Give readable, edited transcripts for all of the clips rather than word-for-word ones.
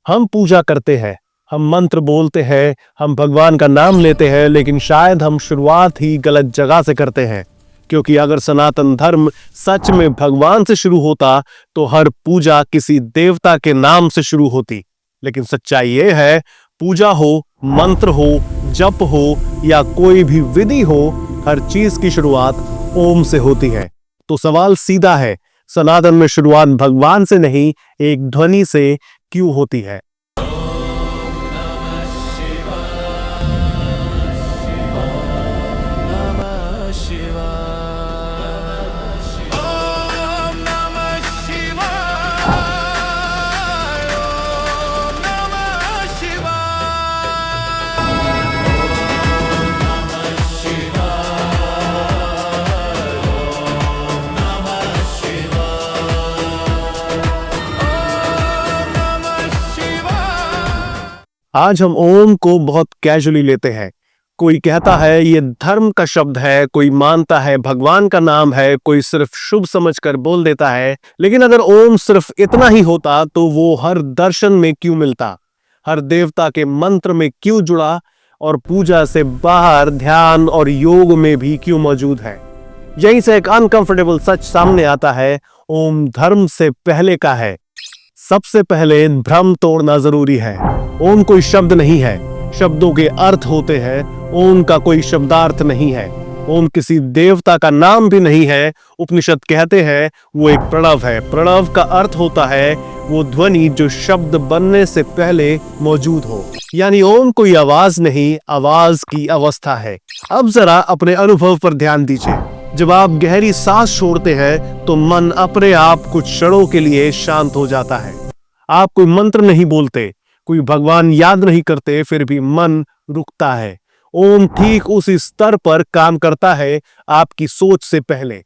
हम पूजा करते हैं, हम मंत्र बोलते हैं, हम भगवान का नाम लेते हैं, लेकिन शायद हम शुरुआत ही गलत जगह से करते हैं। क्योंकि अगर सनातन धर्म सच में भगवान से शुरू होता तो हर पूजा किसी देवता के नाम से शुरू होती। लेकिन सच्चाई यह है, पूजा हो, मंत्र हो, जप हो या कोई भी विधि हो, हर चीज की शुरुआत ओम से होती है। तो सवाल सीधा है, सनातन में शुरुआत भगवान से नहीं, एक ध्वनि से क्यों होती है? आज हम ओम को बहुत कैजुअली लेते हैं। कोई कहता है ये धर्म का शब्द है, कोई मानता है भगवान का नाम है, कोई सिर्फ शुभ समझकर बोल देता है। लेकिन अगर ओम सिर्फ इतना ही होता तो वो हर दर्शन में क्यों मिलता, हर देवता के मंत्र में क्यों जुड़ा और पूजा से बाहर ध्यान और योग में भी क्यों मौजूद है? यहीं से एक अनकंफर्टेबल सच सामने आता है, ओम धर्म से पहले का है। सबसे पहले भ्रम तोड़ना जरूरी है। ओम कोई शब्द नहीं है, शब्दों के अर्थ होते हैं। ओम का कोई शब्दार्थ नहीं है, ओम किसी देवता का नाम भी नहीं है। उपनिषद कहते हैं वो एक प्रणव है। प्रणव का अर्थ होता है वो ध्वनि जो शब्द बनने से पहले मौजूद हो। यानी ओम कोई आवाज नहीं, आवाज की अवस्था है। अब जरा अपने अनुभव पर ध्यान दीजिए। जब आप गहरी सांस छोड़ते हैं तो मन अपने आप कुछ क्षणों के लिए शांत हो जाता है। आप कोई मंत्र नहीं बोलते, कोई भगवान याद नहीं करते, फिर भी मन रुकता है। ओम ठीक उस स्तर पर काम करता है आपकी सोच से पहले।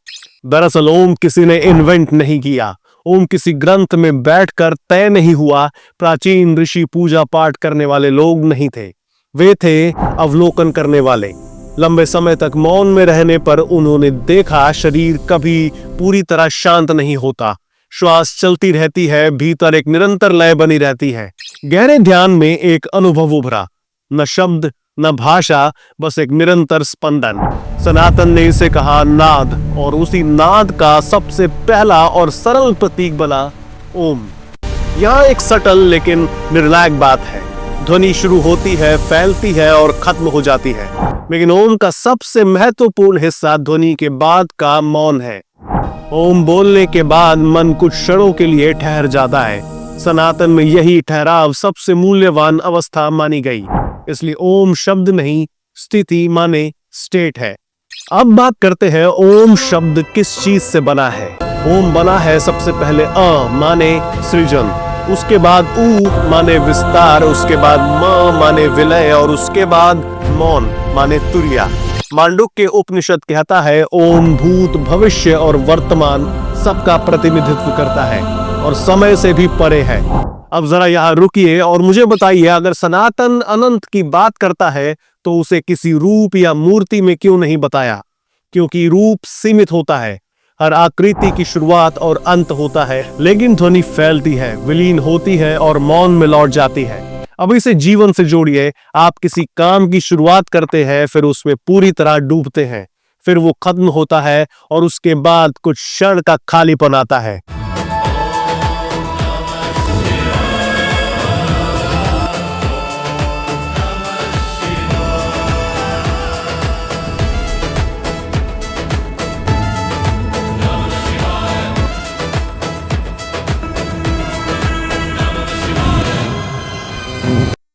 दरअसल ओम किसी ने इन्वेंट नहीं किया, ओम किसी ग्रंथ में बैठकर तय नहीं हुआ। प्राचीन ऋषि पूजा पाठ करने वाले लोग नहीं थे, वे थे अवलोकन करने वाले। लंबे समय तक मौन में रहने पर उन्होंने देखा शरीर कभी पूरी तरह शांत नहीं होता। श्वास चलती रहती है, भीतर एक निरंतर लय बनी रहती है। गहरे ध्यान में एक अनुभव उभरा, न शब्द न भाषा, बस एक निरंतर स्पंदन। सनातन ने इसे कहा नाद, और उसी नाद का सबसे पहला और सरल प्रतीक बना ओम। यहाँ एक सटल लेकिन निर्णायक बात है। ध्वनि शुरू होती है, फैलती है और खत्म हो जाती है, लेकिन ओम का सबसे महत्वपूर्ण हिस्सा ध्वनि के बाद का मौन है। ओम बोलने के बाद मन कुछ क्षणों के लिए ठहर जाता है। सनातन में यही ठहराव सबसे मूल्यवान अवस्था मानी गई। इसलिए ओम शब्द नहीं, स्थिति माने स्टेट है। अब बात करते हैं ओम शब्द किस चीज से बना है। ओम बना है सबसे पहले अ माने सृजन, उसके बाद उ माने विस्तार, उसके बाद म माने विलय और उसके बाद मौन माने तुर्या। मांडुक्य उपनिषद कहता है ओम भूत भविष्य और वर्तमान सबका प्रतिनिधित्व करता है और समय से भी परे है। अब जरा यहाँ रुकिए और मुझे बताइए, अगर सनातन अनंत की बात करता है तो उसे किसी रूप या मूर्ति में क्यों नहीं बताया? क्योंकि रूप सीमित होता है, हर आकृति की शुरुआत और अंत होता है, लेकिन ध्वनि फैलती है, विलीन होती है और मौन में लौट जाती है। अब इसे जीवन से जोड़िए। आप किसी काम की शुरुआत करते हैं, फिर उसमें पूरी तरह डूबते हैं, फिर वो खत्म होता है और उसके बाद कुछ क्षण का खालीपन आता है।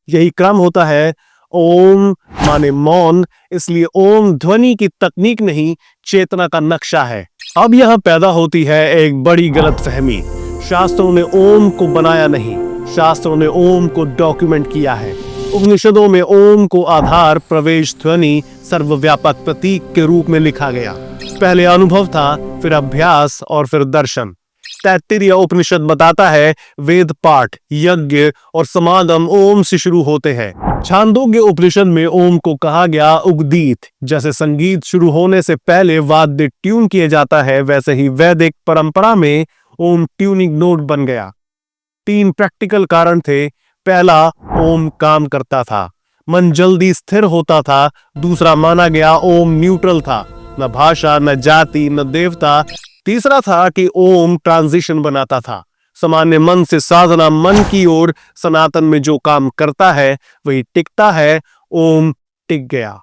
यही क्रम होता है। ओम माने मौन, इसलिए ओम ध्वनि की तकनीक नहीं, चेतना का नक्शा है। अब यहां पैदा होती है एक बड़ी गलतफहमी। शास्त्रों ने ओम को बनाया नहीं, शास्त्रों ने ओम को डॉक्यूमेंट किया है। उपनिषदों में ओम को आधार, प्रवेश, ध्वनि, सर्वव्यापक प्रतीक के रूप में लिखा गया। पहले अनुभव था, फिर अभ्यास और फिर दर्शन। तैत्तिरीय उपनिषद बताता है वेद पाठ, यज्ञ और समागम ओम से शुरू होते हैं। छांदोग्य उपनिषद में ओम को कहा गया उगदीत। जैसे संगीत शुरू होने से पहले वाद्य ट्यून किया जाता है, वैसे ही वैदिक परंपरा में ओम ट्यूनिंग नोट बन गया। 3 प्रैक्टिकल कारण थे। पहला ओम काम करता था, मन जल्दी स्थिर होता था। दूसरा माना गया ओम न्यूट्रल था, न भाषा, न जाति, न देवता। तीसरा था कि ओम ट्रांजिशन बनाता था, सामान्य मन से साधना मन की ओर। सनातन में जो काम करता है वही टिकता है। ओम टिक गया।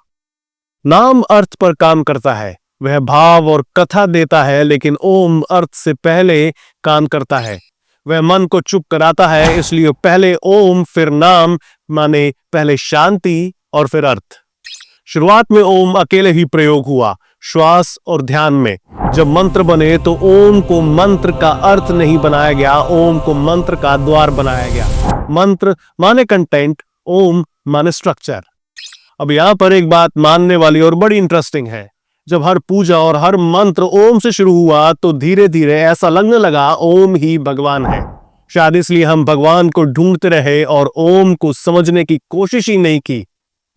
नाम अर्थ पर काम करता है, वह भाव और कथा देता है, लेकिन ओम अर्थ से पहले काम करता है। वह मन को चुप कराता है, इसलिए पहले ओम फिर नाम, माने पहले शांति और फिर अर्थ। शुरुआत में ओम अकेले ही प्रयोग हुआ, श्वास और ध्यान में। जब मंत्र बने तो ओम को मंत्र का अर्थ नहीं बनाया गया, ओम को मंत्र का द्वार बनाया गया। मंत्र माने कंटेंट, ओम माने स्ट्रक्चर। अब यहां पर एक बात मानने वाली और बड़ी इंटरेस्टिंग है। जब हर पूजा और हर मंत्र ओम से शुरू हुआ तो धीरे धीरे ऐसा लगने लगा ओम ही भगवान है। शायद इसलिए हम भगवान को ढूंढते रहे और ओम को समझने की कोशिश ही नहीं की।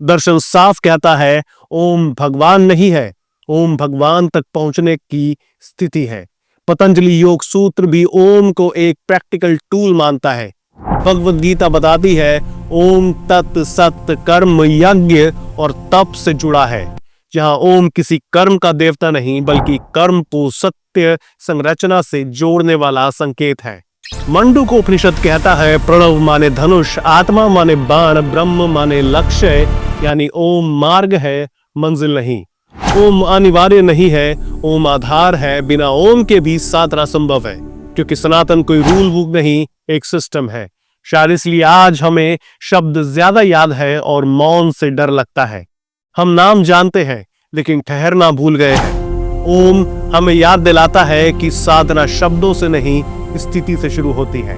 दर्शन साफ कहता है ओम भगवान नहीं है, ओम भगवान तक पहुंचने की स्थिति है। पतंजलि योग सूत्र भी ओम को एक प्रैक्टिकल टूल मानता है। भगवद गीता बताती है ओम तत् सत्य कर्म यज्ञ और तप से जुड़ा है, जहां ओम किसी कर्म का देवता नहीं बल्कि कर्म को सत्य संरचना से जोड़ने वाला संकेत है। मंडूक उपनिषद कहता है प्रणव माने धनुष, आत्मा माने बाण, ब्रह्म माने लक्ष्य, यानी ओम मार्ग है, मंजिल नहीं। ओम अनिवार्य नहीं है, ओम आधार है। बिना ओम के भी साधना संभव है, क्योंकि सनातन कोई रूल बुक नहीं, एक सिस्टम है। शायद इसलिए आज हमें शब्द ज्यादा याद है और मौन से डर लगता है। हम नाम जानते हैं लेकिन ठहरना भूल गए हैं। ओम हमें याद दिलाता है कि साधना शब्दों से नहीं, स्थिति से शुरू होती है।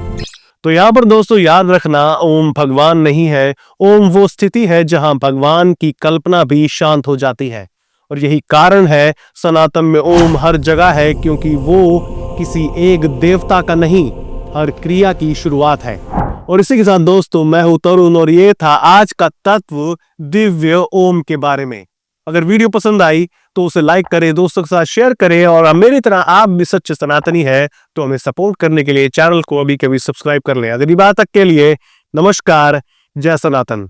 तो यहाँ पर दोस्तों याद रखना, ओम भगवान नहीं है, ओम वो स्थिति है जहां भगवान की कल्पना भी शांत हो जाती है। और यही कारण है सनातन में ओम हर जगह है, क्योंकि वो किसी एक देवता का नहीं, हर क्रिया की शुरुआत है। और इसी के साथ दोस्तों मैं हूं तरुण और ये था आज का तत्व दिव्य ओम के बारे में। अगर वीडियो पसंद आई तो उसे लाइक करें, दोस्तों के साथ शेयर करें, और मेरी तरह आप भी सच्चे सनातनी है तो हमें सपोर्ट करने के लिए चैनल को अभी कभी सब्सक्राइब कर लें। अगली बात तक के लिए नमस्कार, जय सनातन।